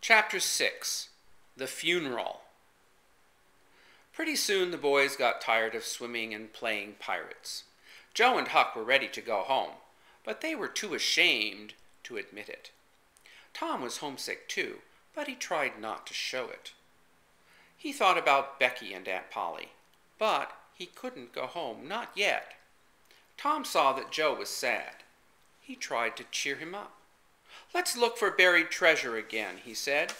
Chapter 6. The Funeral. Pretty soon the boys got tired of swimming and playing pirates. Joe and Huck were ready to go home, but they were too ashamed to admit it. Tom was homesick too, but he tried not to show it. He thought about Becky and Aunt Polly, but he couldn't go home, not yet. Tom saw that Joe was sad. He tried to cheer him up. "Let's look for buried treasure again," he said.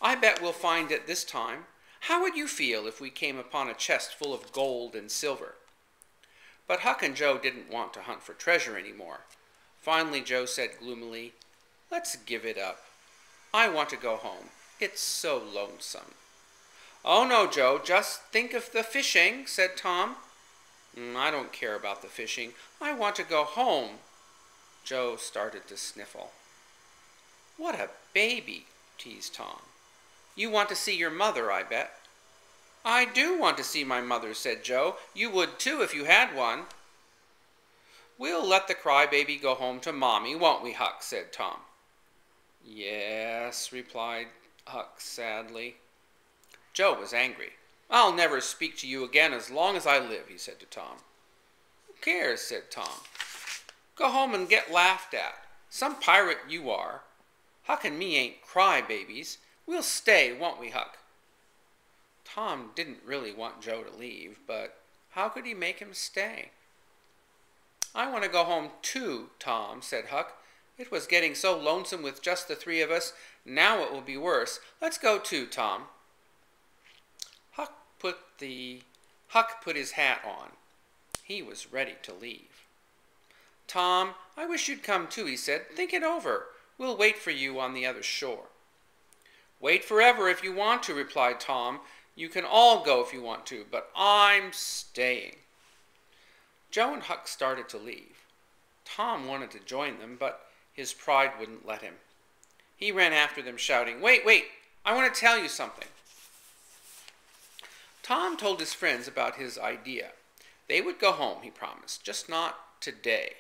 "I bet we'll find it this time. How would you feel if we came upon a chest full of gold and silver?" But Huck and Joe didn't want to hunt for treasure anymore. Finally, Joe said gloomily, "Let's give it up. I want to go home. It's so lonesome." "Oh no, Joe, just think of the fishing," said Tom. "I don't care about the fishing. I want to go home." Joe started to sniffle. "What a baby," teased Tom. "You want to see your mother, I bet." "I do want to see my mother," said Joe. "You would too if you had one." "We'll let the crybaby go home to Mommy, won't we, Huck?" said Tom. "Yes," replied Huck sadly. Joe was angry. "I'll never speak to you again as long as I live," he said to Tom. "Who cares?" said Tom. "Go home and get laughed at. Some pirate you are. Huck and me ain't crybabies. We'll stay, won't we, Huck?" Tom didn't really want Joe to leave, but how could he make him stay? "I want to go home too, Tom," said Huck. "It was getting so lonesome with just the three of us. Now it will be worse. Let's go too, Tom." Huck put his hat on. He was ready to leave. "Tom, I wish you'd come too," he said. "Think it over. We'll wait for you on the other shore." "Wait forever if you want to," replied Tom. "You can all go if you want to, but I'm staying." Joe and Huck started to leave. Tom wanted to join them, but his pride wouldn't let him. He ran after them, shouting, Wait, I want to tell you something." Tom told his friends about his idea. They would go home, he promised, just not today.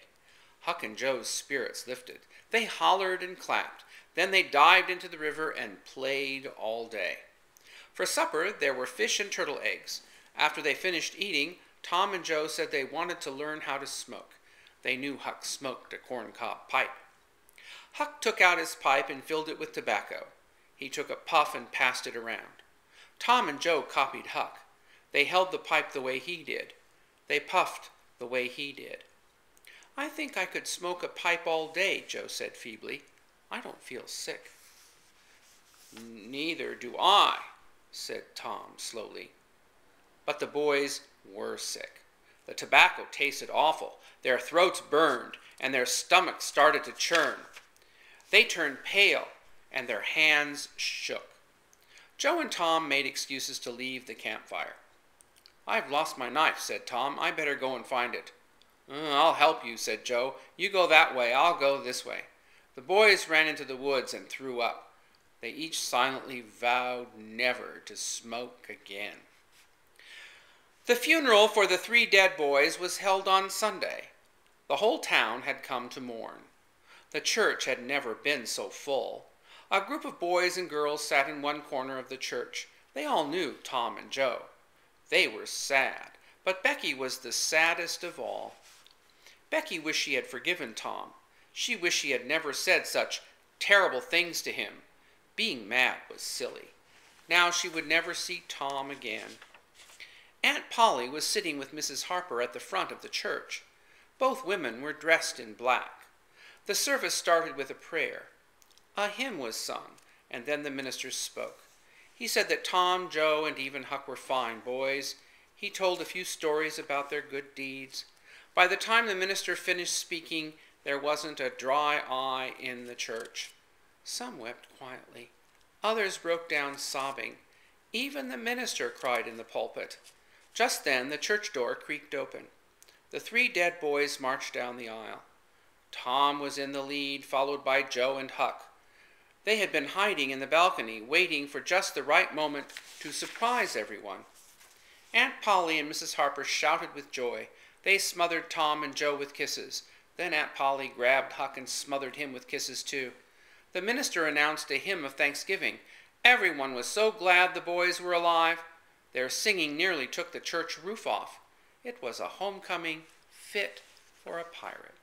Huck and Joe's spirits lifted. They hollered and clapped. Then they dived into the river and played all day. For supper, there were fish and turtle eggs. After they finished eating, Tom and Joe said they wanted to learn how to smoke. They knew Huck smoked a corncob pipe. Huck took out his pipe and filled it with tobacco. He took a puff and passed it around. Tom and Joe copied Huck. They held the pipe the way he did. They puffed the way he did. "I think I could smoke a pipe all day," Joe said feebly. "I don't feel sick." "Neither do I," said Tom slowly. But the boys were sick. The tobacco tasted awful. Their throats burned, and their stomachs started to churn. They turned pale, and their hands shook. Joe and Tom made excuses to leave the campfire. "I've lost my knife," said Tom. "I better go and find it." "I'll help you," said Joe. "You go that way, I'll go this way." The boys ran into the woods and threw up. They each silently vowed never to smoke again. The funeral for the 3 dead boys was held on Sunday. The whole town had come to mourn. The church had never been so full. A group of boys and girls sat in one corner of the church. They all knew Tom and Joe. They were sad, but Becky was the saddest of all. Becky wished she had forgiven Tom. She wished she had never said such terrible things to him. Being mad was silly. Now she would never see Tom again. Aunt Polly was sitting with Mrs. Harper at the front of the church. Both women were dressed in black. The service started with a prayer. A hymn was sung, and then the minister spoke. He said that Tom, Joe, and even Huck were fine boys. He told a few stories about their good deeds. By the time the minister finished speaking, there wasn't a dry eye in the church. Some wept quietly. Others broke down sobbing. Even the minister cried in the pulpit. Just then the church door creaked open. The 3 dead boys marched down the aisle. Tom was in the lead, followed by Joe and Huck. They had been hiding in the balcony, waiting for just the right moment to surprise everyone. Aunt Polly and Mrs. Harper shouted with joy. They smothered Tom and Joe with kisses. Then Aunt Polly grabbed Huck and smothered him with kisses too. The minister announced a hymn of thanksgiving. Everyone was so glad the boys were alive. Their singing nearly took the church roof off. It was a homecoming fit for a pirate.